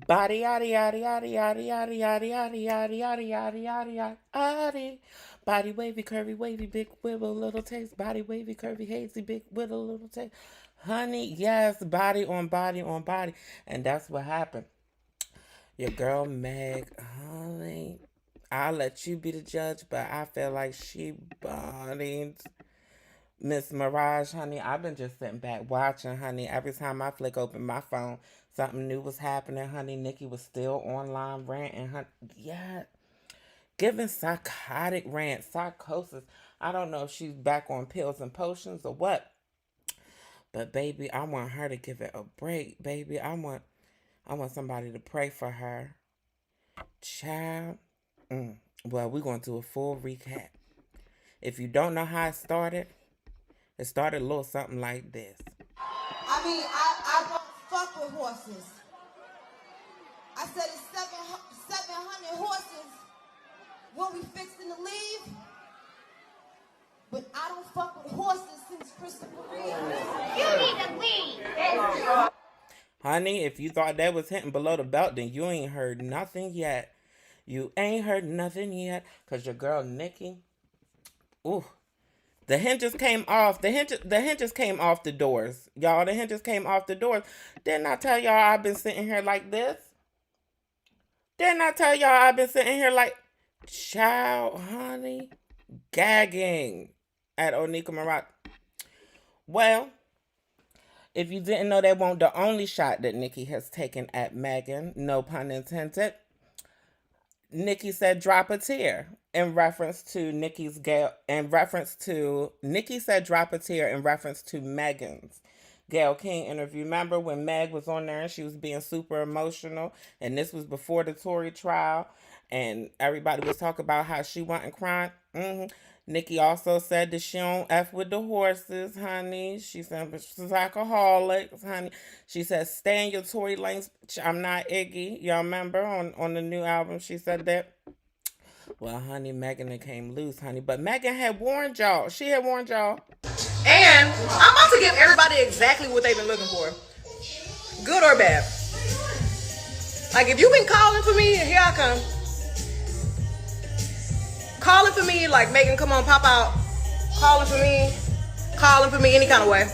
Body yaddy yaddy yaddy yaddy yaddy yaddy yaddy yaddy yaddy yaddy yaddy yaddy. Body wavy, curvy, wavy, big wibble, little taste. Body wavy, curvy, hazy, big wibble, little taste. Honey, yes, body on body on body. And that's what happened. Your girl Meg, honey, I'll let you be the judge, but I feel like she bodied Miss Mirage, honey. I've been just sitting back watching, honey. Every time I flick open my phone, something new was happening, honey. Nicki was still online ranting, honey. Yeah, giving psychotic rant, psychosis. I don't know if she's back on pills and potions or what, but baby, I want her to give it a break, baby. I want somebody to pray for her. Child. Well, we're going to do a full recap. If you don't know how it started a little something like this. I mean, I don't fuck with horses. I said it's 700 horses when we fixing to leave. But I don't fuck with horses since Christopher Reeve. You need to leave. Honey, if you thought that was hitting below the belt, then you ain't heard nothing yet. You ain't heard nothing yet. Because your girl Nicki, ooh, the hinges came off. The hinges came off the doors. Y'all, the hinges came off the doors. Didn't I tell y'all I've been sitting here like this? Didn't I tell y'all I've been sitting here like, child, honey, gagging at Onika Marat? Well, if you didn't know, that won't the only shot that Nicki has taken at Meghan, no pun intended. Nicki said drop a tear in reference to Nicki said drop a tear in reference to Meghan's Gayle King interview. Remember when Meg was on there and she was being super emotional, and this was before the Tory trial, and everybody was talking about how she wasn't crying. Nicki also said that she don't F with the horses, honey. She said she's alcoholics, honey. She said stay in your Tory lanes. I'm not Iggy. Y'all remember on the new album she said that? Well, honey, Meghan came loose, honey. But Meghan had warned y'all. She had warned y'all. And I'm about to give everybody exactly what they've been looking for. Good or bad. Like, if you've been calling for me, here I come. Calling for me, like, Meghan, come on, pop out. Calling for me any kind of way.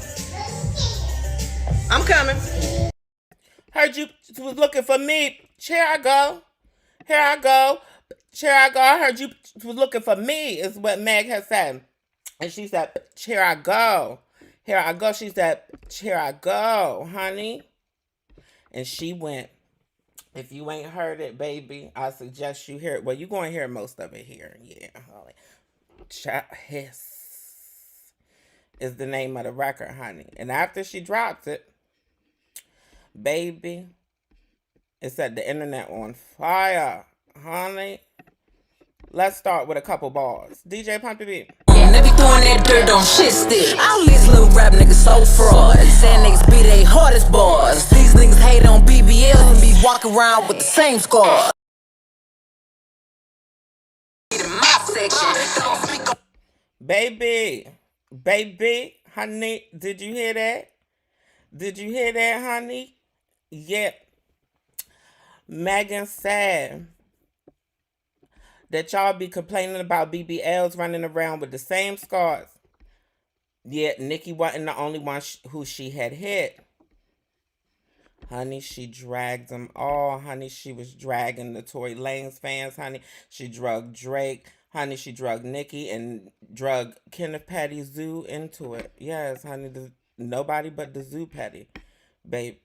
I'm coming. Heard you was looking for me. Here I go. Here I go. Here I go. I heard you was looking for me, is what Meg has said. And she said, here I go. Here I go. She said, here I go, honey. And she went. If you ain't heard it, baby, I suggest you hear it. Well, you're going to hear most of it here. Yeah, honey. HISS is the name of the record, honey. And after she drops it, baby, it set the internet on fire, honey. Let's start with a couple bars. DJ Pump the Beat. And they be throwing that dirt on shit stick. All these little rap niggas so fraud. Saying niggas be they hardest bars. These niggas hate on BBL and be walking around with the same scar. Baby, honey, did you hear that? Did you hear that, honey? Yep. Meghan said that y'all be complaining about BBLs running around with the same scars. Yet Nicki wasn't the only one who she had hit. Honey, she dragged them all. Honey, she was dragging the Tory Lanez fans. Honey, she drugged Drake. Honey, she drugged Nicki and drugged Kenneth Petty Zoo into it. Yes, honey, nobody but the Zoo Petty. Babe,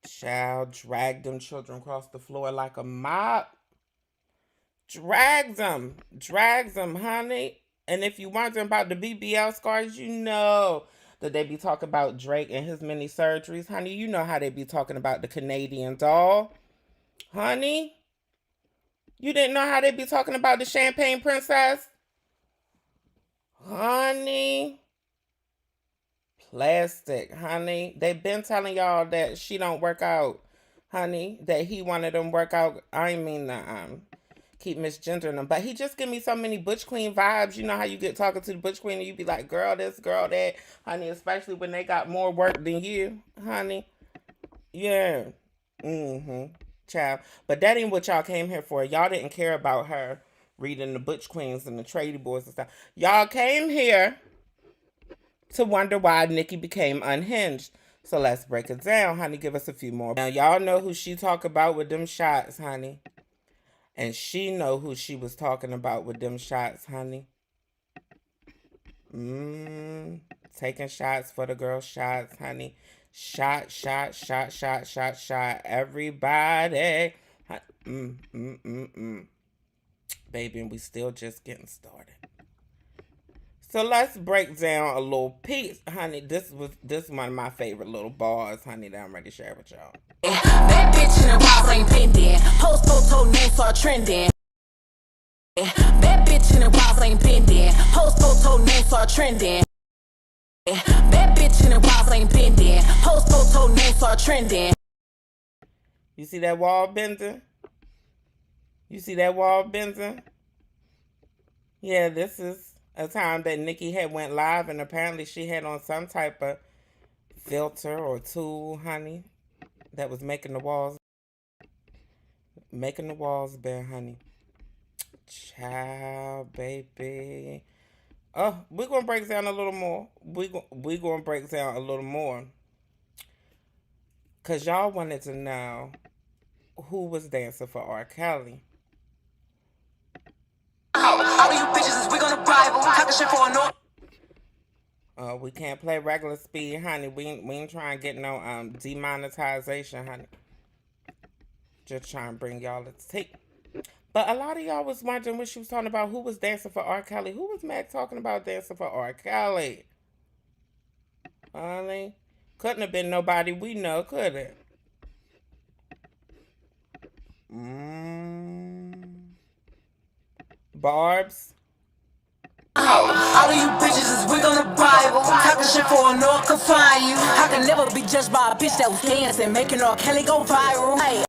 child dragged them children across the floor like a mop. Drags them, honey. And if you wondering about the BBL scars, you know that they be talking about Drake and his many surgeries. Honey, you know how they be talking about the Canadian doll. Honey, you didn't know how they be talking about the Champagne Princess? Honey, plastic, honey. They been telling y'all that she don't work out, honey. That he wanted them work out. I mean, keep misgendering them. But he just give me so many Butch Queen vibes. You know how you get talking to the Butch Queen and you be like, girl this, girl that. Honey, especially when they got more work than you, honey. Yeah. child. But that ain't what y'all came here for. Y'all didn't care about her reading the Butch Queens and the Tradie Boys and stuff. Y'all came here to wonder why Nicki became unhinged. So let's break it down, honey. Give us a few more. Now, y'all know who she talk about with them shots, honey. And she know who she was talking about with them shots, honey. Taking shots for the girl shots, honey. Shot, shot, shot, shot, shot, shot. Everybody. Baby, and we still just getting started. So let's break down a little piece, honey. This is one of my favorite little bars, honey, that I'm ready to share with y'all. Bad bitch in the walls ain't pending. Post photo news start trending. Bad bitch in the walls ain't pending. Post photo news start trending. Bad bitch in the walls ain't pending. Post photo news start trending. You see that wall bending? You see that wall bending? Yeah, this is a time that Nicki had went live, and apparently she had on some type of filter or tool, honey, that was making the walls bare, honey. Child, baby. Oh, we're gonna break down a little more. We're gonna break down a little more, cause y'all wanted to know who was dancing for R. Kelly. All of you bitches is we gonna rival. Talking shit for a no. We can't play regular speed, honey. We ain't trying to get no demonetization, honey. Just trying to bring y'all a take. But a lot of y'all was wondering when she was talking about who was dancing for R. Kelly. Who was Meg talking about dancing for R. Kelly? Honey, couldn't have been nobody we know, could it? Barbs. All of you bitches is we gonna rival. Talking shit for a no can find you. I can never be judged by a bitch that was dancing, making R. Kelly go viral. Hey.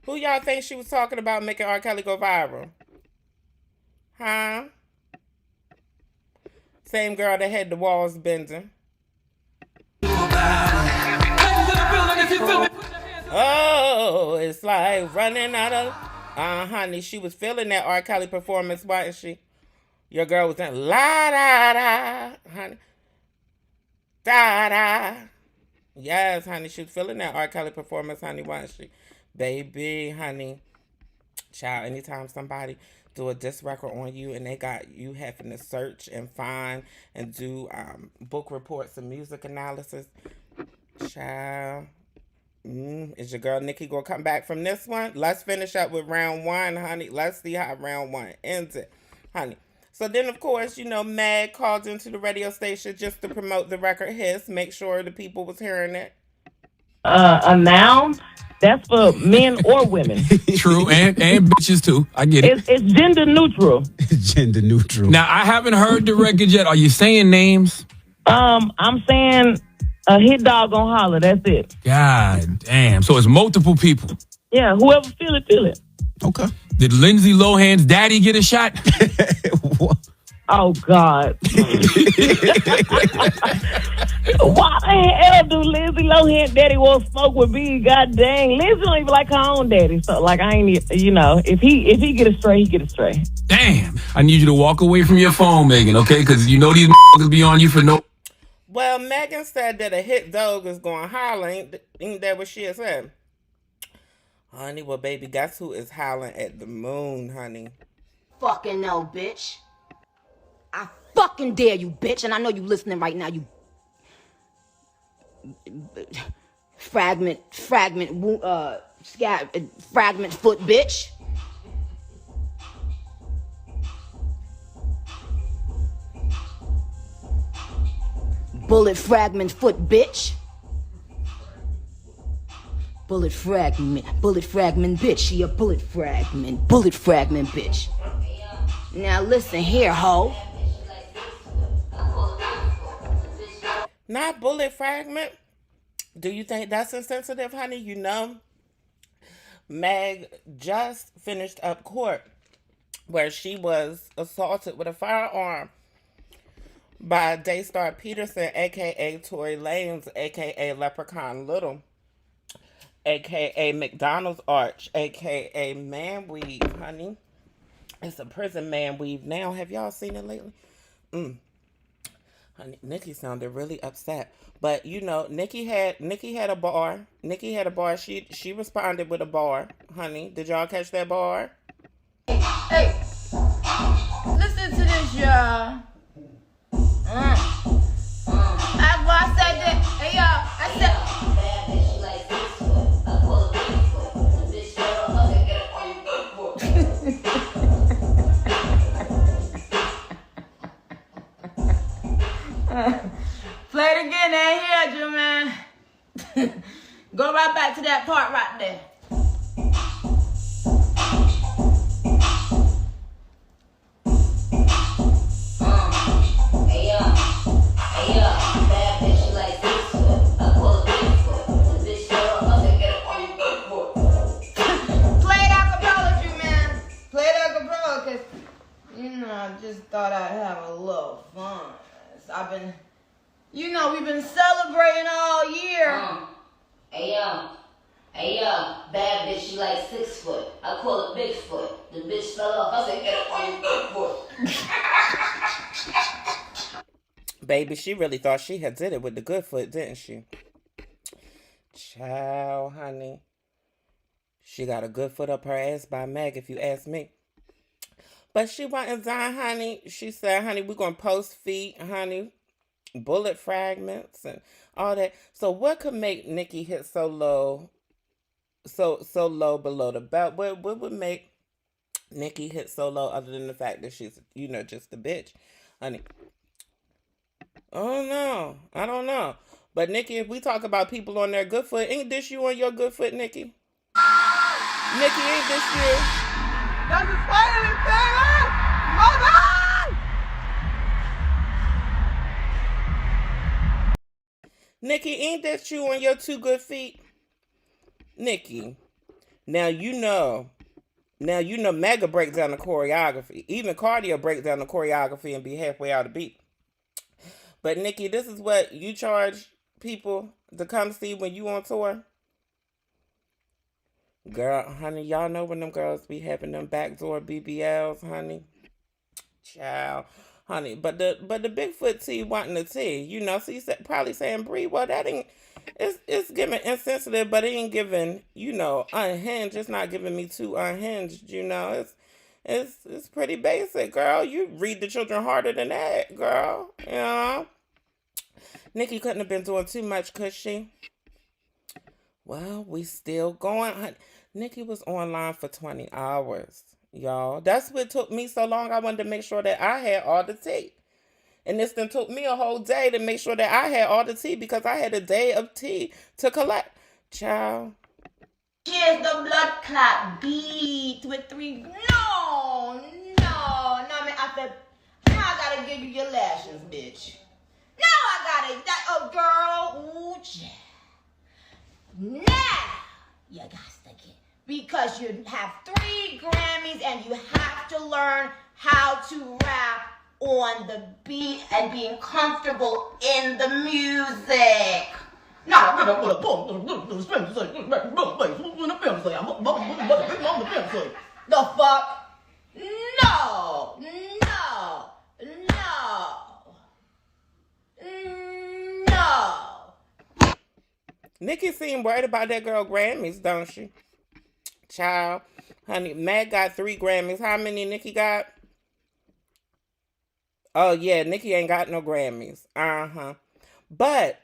Who y'all think she was talking about making R. Kelly go viral? Huh? Same girl that had the walls bending. Oh, it's like running out of... honey, she was feeling that R. Kelly performance, wasn't she? Your girl was in la-da-da, honey. Da-da. Yes, honey, she was feeling that R. Kelly performance, honey, wasn't she? Baby, honey. Child, anytime somebody do a diss record on you and they got you having to search and find and do book reports and music analysis, child, is your girl Nicki gonna come back from this one? Let's finish up with round one, honey. Let's see how round one ends it, honey. So then, of course, you know, Meg called into the radio station just to promote the record HISS, make sure the people was hearing it. A noun, that's for men or women. True, and bitches too. I get it. It's gender neutral. Gender neutral. Now, I haven't heard the record yet. Are you saying names? I'm saying a hit dog gon' holler. That's it. God damn. So it's multiple people. Yeah, whoever feel it, feel it. Okay. Did Lindsay Lohan's daddy get a shot? Oh, God. Why the hell do Lindsay Lohan daddy want to smoke with me? God dang. Lindsay don't even like her own daddy. So, like, I ain't, you know, if he get astray, he get astray. Damn. I need you to walk away from your phone, Megan, okay? Because you know these motherfuckers be on you for no... Well, Megan said that a hit dog is going howling. Ain't that what she said? Honey, well, baby, guess who is howling at the moon, honey? Fucking no, bitch. I fucking dare you, bitch. And I know you listening right now, you fragment foot bitch. Bullet fragment foot bitch. Bullet fragment bitch. She a bullet fragment bitch. Now listen here, ho. Not bullet fragment. Do you think that's insensitive, honey? You know, Meg just finished up court where she was assaulted with a firearm by Daystar Peterson, a.k.a. Tory Lanez, a.k.a. Leprechaun Little. aka McDonald's arch, aka man weave, honey. It's a prison man weave now. Have y'all seen it lately? Honey, Nicki sounded really upset. But you know, Nicki had a bar. Nicki had a bar. She responded with a bar. Honey, did y'all catch that bar? Hey, listen to this, y'all. I said that. Hey, y'all. I said. Play it again. I ain't heard you, man. Go right back to that part right there. Thought I'd have a little fun. We've been celebrating all year. Hey yo, bad bitch, she like 6 foot. I call it Bigfoot. The bitch fell off. I said, get up on your Bigfoot. Baby, she really thought she had did it with the good foot, didn't she? Child, honey. She got a good foot up her ass by Meg, if you ask me. But she wasn't done, honey. She said, honey, we're going to post feet, honey. Bullet fragments and all that. So what could make Nicki hit so low, so low below the belt? What would make Nicki hit so low other than the fact that she's, just a bitch, honey? Oh, no. I don't know. But, Nicki, if we talk about people on their good foot, ain't this you on your good foot, Nicki? Nicki, ain't this you? Doesn't say anything, mother! Nicki, ain't that you on your 2 good feet? Nicki, now you know Mega breaks down the choreography. Even Cardio breaks down the choreography and be halfway out of beat. But Nicki, this is what you charge people to come see when you on tour? Girl, honey, y'all know when them girls be having them backdoor BBLs, honey. Child, honey. But the Bigfoot Tea wanting the tea, so you probably saying, Bre, well, that ain't, it's giving insensitive, but it ain't giving, unhinged. It's not giving me too unhinged, It's pretty basic, girl. You read the children harder than that, girl. Nicki couldn't have been doing too much, could she? Well, we still going. Nicki was online for 20 hours, y'all. That's what took me so long. I wanted to make sure that I had all the tea. And this then took me a whole day to make sure that I had all the tea because I had a day of tea to collect. Child. Here's the blood clot beat with 3. No, man. I said, now I gotta give you your lashes, bitch. Now I gotta, girl. Ooh, yeah. Now you got to get, because you have 3 Grammys and you have to learn how to rap on the beat and being comfortable in the music. The fuck? No. Nicki seemed worried about that girl Grammys, don't she? Child. Honey, Meg got 3 Grammys. How many Nicki got? Oh, yeah, Nicki ain't got no Grammys. Uh-huh. But.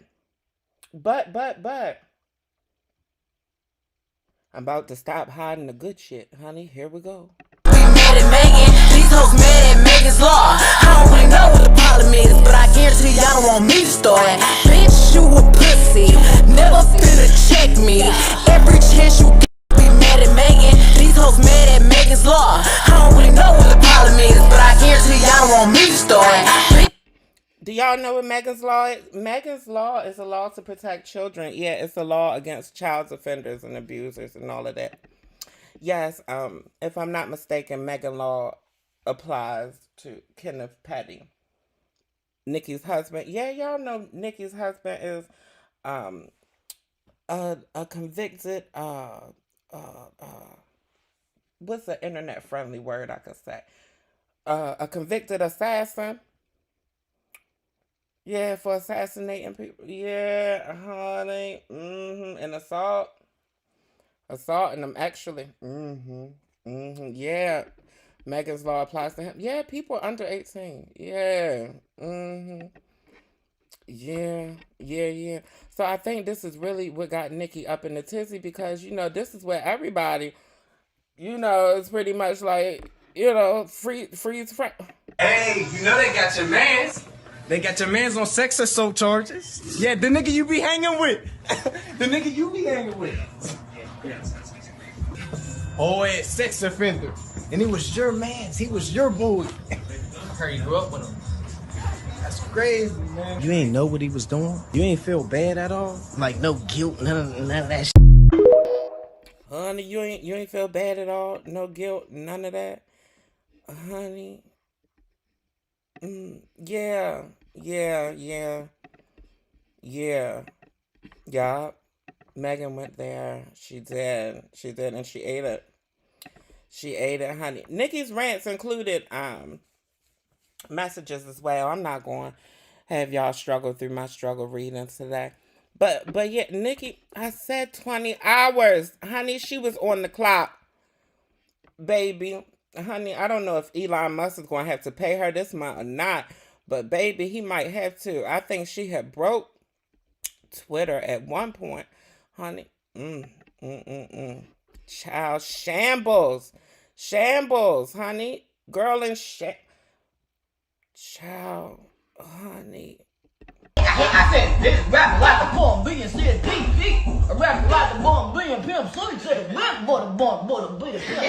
I'm about to stop hiding the good shit, honey. Here we go. We mad at Meghan. These hoes mad at Megan's law. I don't really know what the problem is, but I guarantee y'all don't want me to start. Bitch, you a pussy. Never finna check me. Every chance you get, we mad at Meghan. These hoes mad at Megan's law. I don't really know what the problem is, but I guarantee y'all don't want me to start. Do y'all know what Megan's law is? Megan's law is a law to protect children. Yeah, it's a law against child offenders and abusers and all of that. Yes, if I'm not mistaken, Megan law applies to Kenneth Petty, Nicki's husband. Yeah, y'all know Nicki's husband is a convicted what's the internet friendly word I could say? A convicted assassin. Yeah, for assassinating people. Yeah, honey. And assaulting them actually. Yeah. Megan's law applies to him. Yeah, people under 18. Yeah. Yeah, yeah. So I think this is really what got Nicki up in the tizzy because this is where everybody, is pretty much like, freeze frame. Hey, they got your mans. They got your mans on sex assault charges. Yeah, the nigga you be hanging with. The nigga you be hanging with. Oh, yeah, sex offender. And it was your mans. He was your boy. I heard you grew up with him. That's crazy, man. You ain't know what he was doing? You ain't feel bad at all? Like no guilt, none of that shit. Honey, you ain't feel bad at all? No guilt, none of that? Honey. Yeah. Yeah. Megan went there. She did, and she ate it. Honey. Nicki's rants included messages as well. I'm not going to have y'all struggle through my struggle reading today. But yeah, Nicki, I said 20 hours. Honey, she was on the clock. Baby. Honey, I don't know if Elon Musk is going to have to pay her this month or not. But baby, he might have to. I think she had broke Twitter at one point. Honey. Child, shambles, honey. Girl in child, honey. I said, this rapper like the born being said PG. A rapper like the born being pimp. So he said, a rapper for the born being pimp.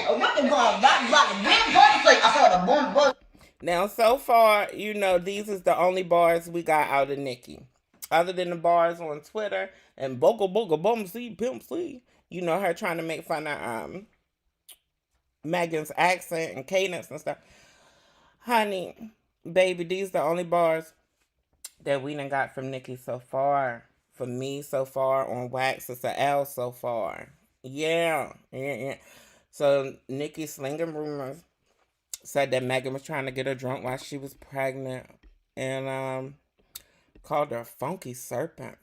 A rapper going rap like the real born say, I saw the born. Now, so far, these is the only bars we got out of Nicki. Other than the bars on Twitter and Boca Boca Bum C Pimp C. Her trying to make fun of Megan's accent and cadence and stuff. Honey, baby, these the only bars that we done got from Nicki so far. For me so far on Wax, it's a L so far. Yeah. So Nicki slinging rumors said that Megan was trying to get her drunk while she was pregnant and called her funky serpent.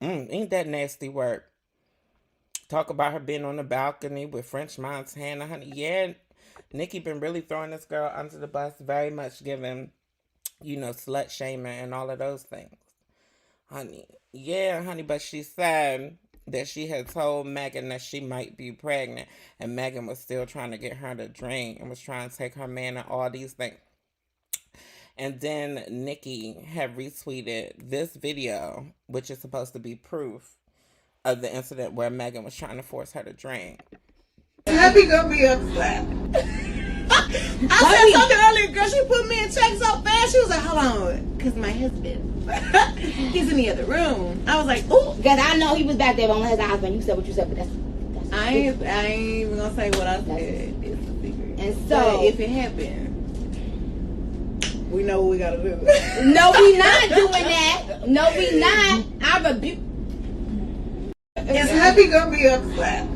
Ain't that nasty word? Talk about her being on the balcony with French Montana, honey. Yeah, Nicki been really throwing this girl under the bus, very much giving, slut shaming and all of those things. Honey. Yeah, honey, but she said that she had told Megan that she might be pregnant, and Megan was still trying to get her to drink and was trying to take her man and all these things. And then Nicki had retweeted this video, which is supposed to be proof of the incident where Megan was trying to force her to drink. Happy gonna be upset. I said something earlier, girl. She put me in check so fast. She was like, "Hold on, because my husband, he's in the other room." I was like, "Ooh," because I know he was back there on his husband. You said what you said, but that's I ain't even gonna say what I said. It's a secret. And so, but if it happened, we know what we gotta do. No, we not doing that. No, we not. I rebuke. Is Happy gonna be upset?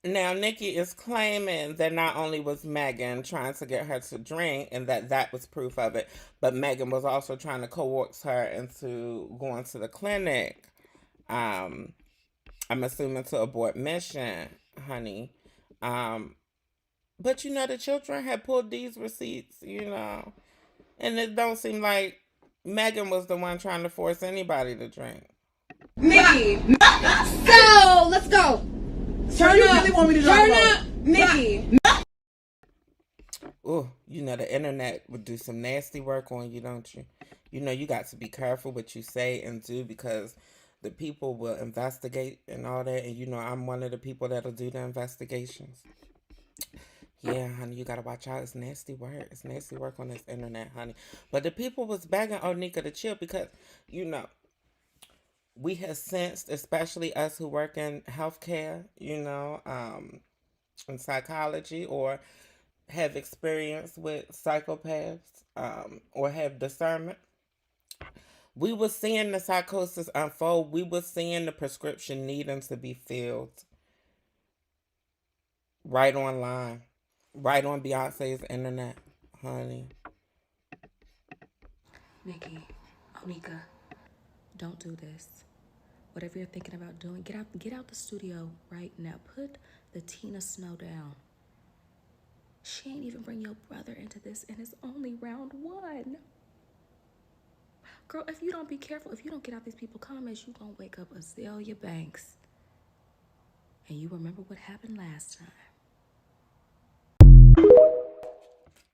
Now, Nicki is claiming that not only was Megan trying to get her to drink and that was proof of it, but Megan was also trying to coax her into going to the clinic. I'm assuming to abort mission, honey. But the children had pulled these receipts, and it don't seem like Megan was the one trying to force anybody to drink. Nicki. So let's go. Turn you really want me to turn up, Nicki. Oh, the internet would do some nasty work on you, don't you? You got to be careful what you say and do because the people will investigate and all that. And I'm one of the people that'll do the investigations. Yeah, honey, you gotta watch out. It's nasty work. It's nasty work on this internet, honey. But the people was begging Onika to chill because, we have sensed, especially us who work in healthcare, in psychology or have experience with psychopaths or have discernment. We were seeing the psychosis unfold. We were seeing the prescription needing to be filled right online, right on Beyonce's internet, honey. Nicki, Onika, don't do this. Whatever you're thinking about doing, get out the studio right now. Put the Tina Snow down. She ain't even bring your brother into this, and it's only round one. Girl, if you don't be careful, if you don't get out these people comments, you gonna wake up Azalea Banks. And you remember what happened last time.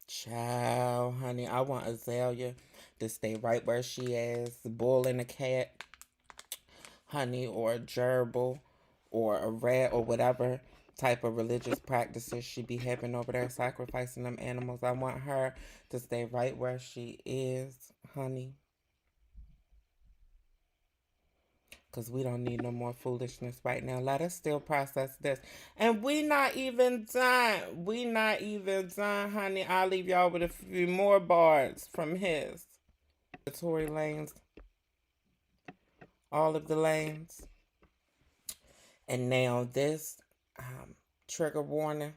Ciao, honey. I want Azalea to stay right where she is. Bull and a cat, honey, or a gerbil, or a rat, or whatever type of religious practices she be having over there, sacrificing them animals. I want her to stay right where she is, honey. Because we don't need no more foolishness right now. Let us still process this. And we not even done. We not even done, honey. I'll leave y'all with a few more bars from HISS. The Tory lanes. All of the lanes. And now this trigger warning.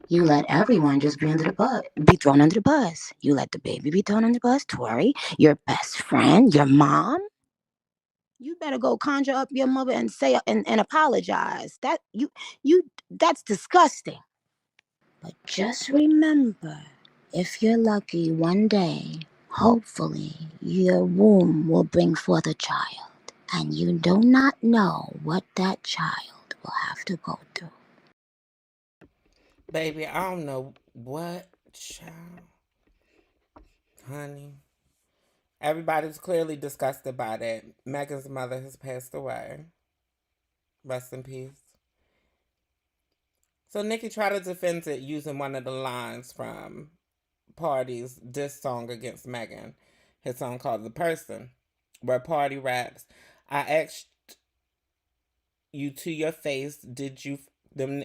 You let everyone just be thrown under the bus. You let the baby be thrown under the bus, Tori, your best friend, your mom. You better go conjure up your mother and say and apologize. That's disgusting. But just remember, if you're lucky one day, hopefully your womb will bring forth a child. And you do not know what that child will have to go through. Baby, I don't know what child. Honey. Everybody's clearly disgusted by that. Meghan's mother has passed away. Rest in peace. So Nicki tried to defend it using one of the lines from Party's diss song against Meghan. His song called The Person, where Party raps, I asked you to your face, did you them,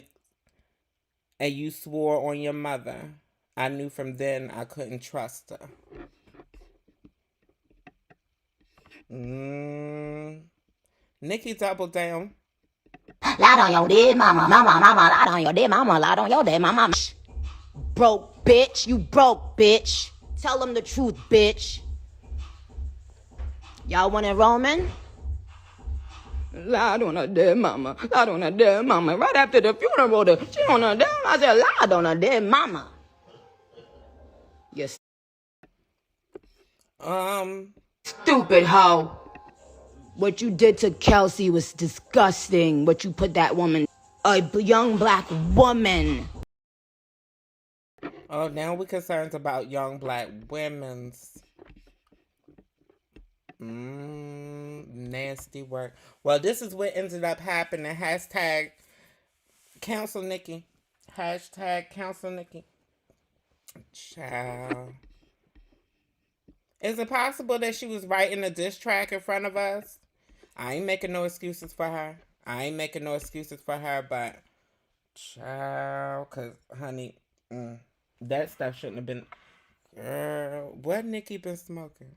and you swore on your mother. I knew from then I couldn't trust her. Nicki doubled down. Lied on your dead mama, lied on your dead mama, lied on your dead mama. Broke bitch, you broke bitch. Tell them the truth, bitch. Y'all want it, Roman? Lied on her dead mama. Lied on her dead mama. Right after the funeral, she on her dead. I said, lied on her dead mama. Yes. Stupid hoe. What you did to Kelsey was disgusting. What you put that woman, a young black woman. Oh, now we're concerned about young black women's nasty work. Well, this is what ended up happening. Hashtag cancel Nicki. Hashtag cancel Nicki. Child. Is it possible that she was writing a diss track in front of us? I ain't making no excuses for her. But child, cause honey, that stuff shouldn't have been. Girl, what Nicki been smoking?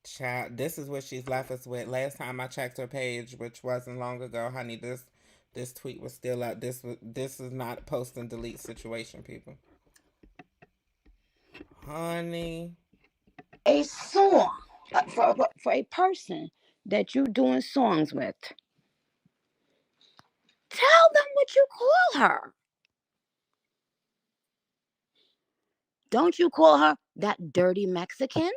Child, this is what she's left us with. Last time I checked her page, which wasn't long ago, honey, this tweet was still up. This is not a post and delete situation, people. Honey, A song for a person that you doing songs with. Tell them what you call her. Don't you call her that dirty Mexican?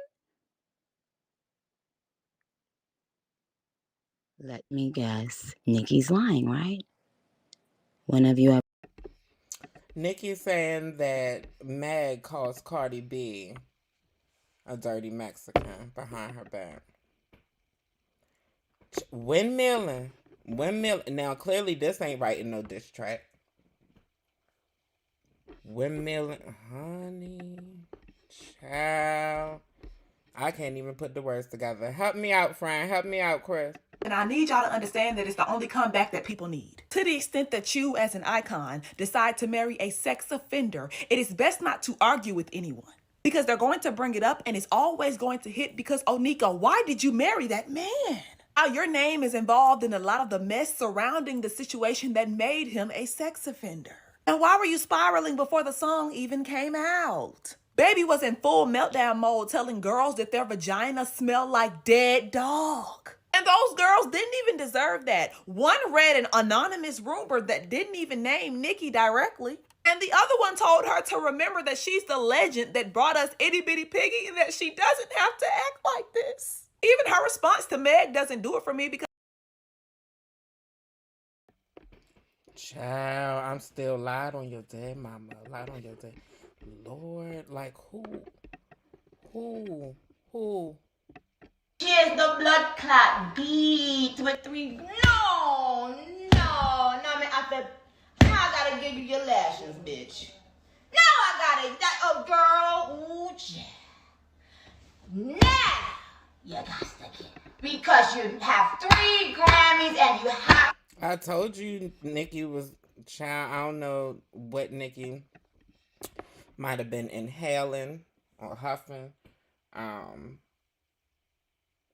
Let me guess. Nicki's lying, right? When have you ever? Nicki saying that Meg calls Cardi B a dirty Mexican behind her back. Windmilling. Now, clearly this ain't writing no diss track. Windmilling. Honey. Child. I can't even put the words together. Help me out, friend. Help me out, Chris. And I need y'all to understand that it's the only comeback that people need. To the extent that you, as an icon, decide to marry a sex offender, it is best not to argue with anyone. Because they're going to bring it up and it's always going to hit because, oh, Nico, why did you marry that man? Now your name is involved in a lot of the mess surrounding the situation that made him a sex offender. And why were you spiraling before the song even came out? Baby was in full meltdown mode telling girls that their vagina smelled like dead dog. And those girls didn't even deserve that. One read an anonymous rumor that didn't even name Nicki directly. And the other one told her to remember that she's the legend that brought us Itty Bitty Piggy and that she doesn't have to act like this. Even her response to Meg doesn't do it for me because... Child, I'm still lied on your dead mama. Lied on your dead... Lord, like who? Here's the blood clot beat with 3. No, man. I said, now I gotta give you your lashes, bitch. Now I gotta, oh girl, ooh, yeah. Now you got to get it. Because you have 3 Grammys and you have... I told you Nicki was, child, I don't know what Nicki might have been inhaling or huffing. I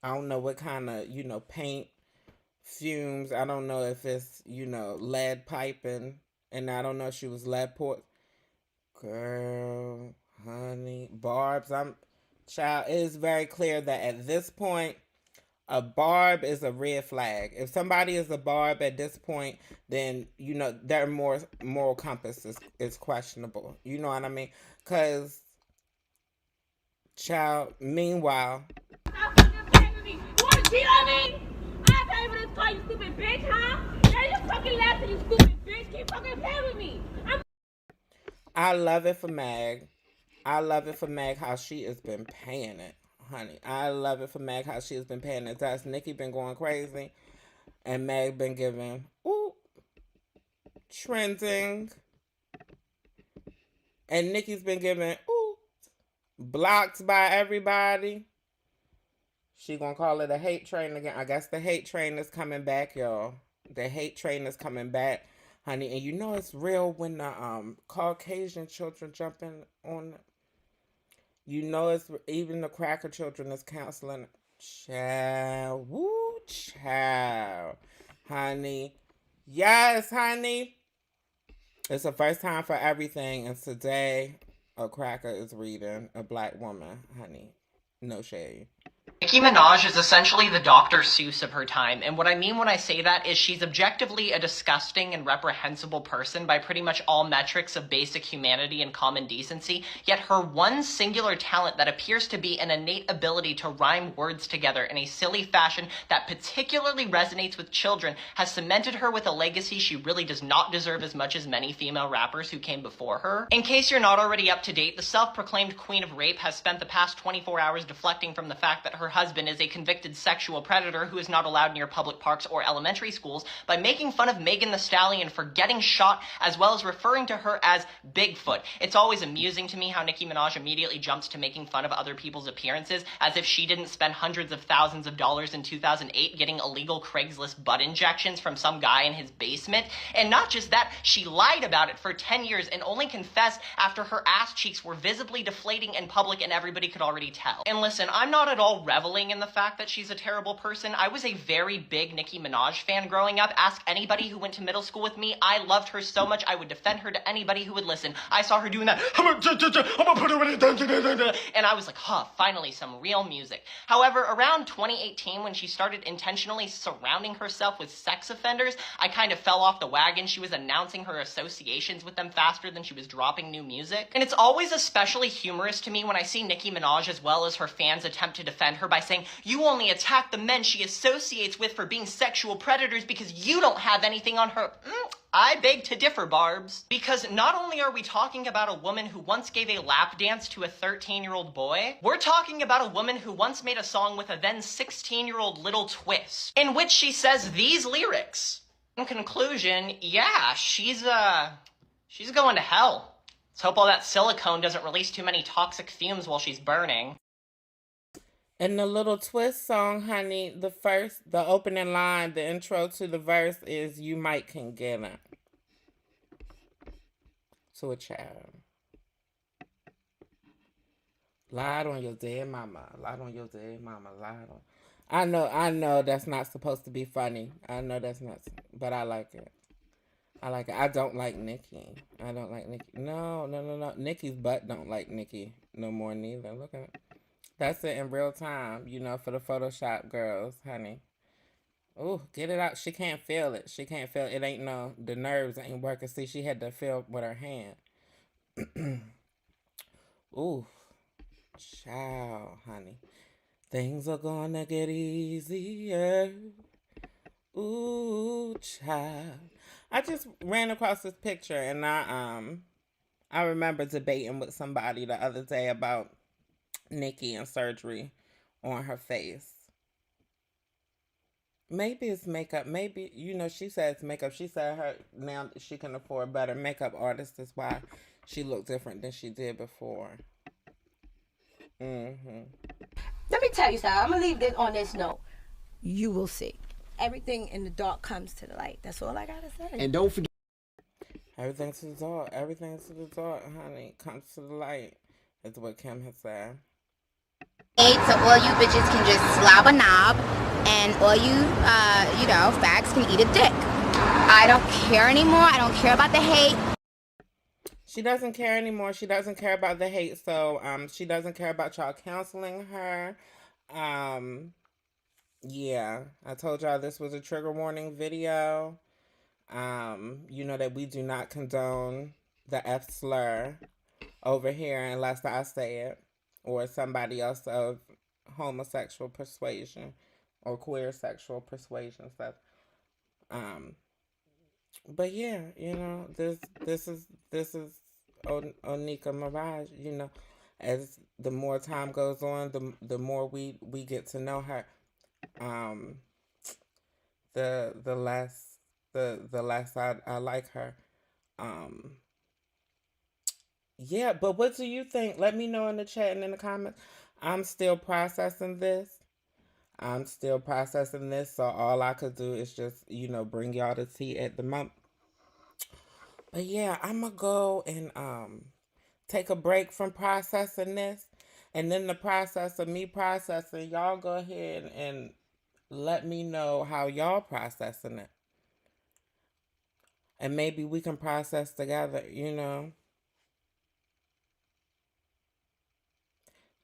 don't know what kind of, paint fumes. I don't know if it's, lead piping. And I don't know if she was lead port. Girl, honey, Barbs. Child, it is very clear that at this point, a Barb is a red flag. If somebody is a Barb at this point, then, their moral compass is questionable. You know what I mean? Because, child, meanwhile... Stop fucking playing with me. You want to cheat on me? I pay for this car, you stupid bitch, huh? Now you fucking laughing, you stupid bitch. Keep fucking playing with me. I love it for Meg. I love it for Meg how she has been paying it, honey. I love it for Meg how she has been paying it. That's Nicki been going crazy. And Meg been giving, trending. And Nicki's been giving, blocked by everybody. She gonna call it a hate train again. I guess the hate train is coming back, y'all. The hate train is coming back, honey. And it's real when the Caucasian children jumping on. It's even the cracker children is counseling. Child, woo, child, honey. Yes, honey. It's the first time for everything, and today a cracker is reading a black woman, honey. No shade. Nicki Minaj is essentially the Dr. Seuss of her time, and what I mean when I say that is she's objectively a disgusting and reprehensible person by pretty much all metrics of basic humanity and common decency, yet her one singular talent that appears to be an innate ability to rhyme words together in a silly fashion that particularly resonates with children has cemented her with a legacy she really does not deserve as much as many female rappers who came before her. In case you're not already up to date, the self-proclaimed queen of rape has spent the past 24 hours deflecting from the fact that her husband is a convicted sexual predator who is not allowed near public parks or elementary schools by making fun of Meghan the Stallion for getting shot, as well as referring to her as Bigfoot. It's always amusing to me how Nicki Minaj immediately jumps to making fun of other people's appearances, as if she didn't spend hundreds of thousands of dollars in 2008 getting illegal Craigslist butt injections from some guy in his basement. And not just that, she lied about it for 10 years and only confessed after her ass cheeks were visibly deflating in public and everybody could already tell. And listen, I'm not at all reveling in the fact that she's a terrible person. I was a very big Nicki Minaj fan growing up. Ask anybody who went to middle school with me. I loved her so much I would defend her to anybody who would listen. I saw her doing that, I'm gonna put her in it, and I was like, finally some real music. However, around 2018, when she started intentionally surrounding herself with sex offenders, I kind of fell off the wagon. She was announcing her associations with them faster than she was dropping new music. And it's always especially humorous to me when I see Nicki Minaj as well as her fans attempt to defend her by saying, you only attack the men she associates with for being sexual predators because you don't have anything on her. I beg to differ, Barbs. Because not only are we talking about a woman who once gave a lap dance to a 13-year-old boy, we're talking about a woman who once made a song with a then 16-year-old Little Twist, in which she says these lyrics. In conclusion, yeah, she's going to hell. Let's hope all that silicone doesn't release too many toxic fumes while she's burning. In the little twist song, honey, the opening line, the intro to the verse is "You might can get it." To a child. Lied on your dead mama. Lied on your dead mama. Lied on. I know that's not supposed to be funny. I know that's not, but I like it. I like it. I don't like Nicki. I don't like Nicki. No. Nicki's butt don't like Nicki no more neither. Look at it. That's it in real time, for the Photoshop girls, honey. Ooh, get it out. She can't feel it. She can't feel it. It ain't the nerves ain't working. See, she had to feel with her hand. Ooh, child, honey. Things are gonna get easier. Ooh, child. I just ran across this picture and I remember debating with somebody the other day about Nicki and surgery on her face. Maybe it's makeup. Maybe, she said it's makeup. She said now she can afford better makeup artists. That's why she looked different than she did before. Let me tell you something. I'm going to leave this on this note. You will see. Everything in the dark comes to the light. That's all I got to say. And don't forget. Everything to the dark. Everything to the dark, honey. Comes to the light. That's what Kim has said. So all you bitches can just slob a knob, and all you, fags can eat a dick. I don't care anymore. I don't care about the hate. She doesn't care anymore. She doesn't care about the hate. So, she doesn't care about y'all counseling her. Yeah, I told y'all this was a trigger warning video. That we do not condone the F slur over here unless I say it or somebody else of homosexual persuasion or queer sexual persuasion stuff. But yeah, this is Onika Mirage. As the more time goes on, the more we get to know her. The less I like her. Yeah, but what do you think? Let me know in the chat and in the comments. I'm still processing this. So all I could do is just, bring y'all the tea at the moment. But yeah, I'm gonna go and take a break from processing this. And then the process of me processing, y'all go ahead and let me know how y'all processing it. And maybe we can process together,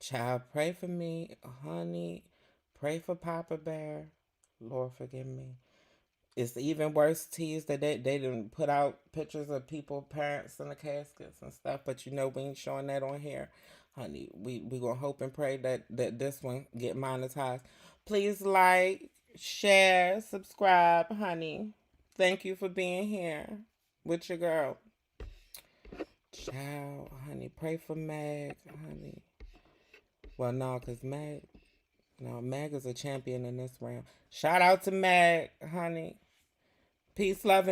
Child, pray for me, honey. Pray for Papa Bear. Lord, forgive me. It's even worse teas that they didn't put out pictures of people, parents in the caskets and stuff. But we ain't showing that on here, honey. We gonna hope and pray that this one get monetized. Please like, share, subscribe, honey. Thank you for being here with your girl. Child, honey, pray for Meg, honey. Well, no, because Meg is a champion in this round. Shout out to Meg, honey. Peace, love, and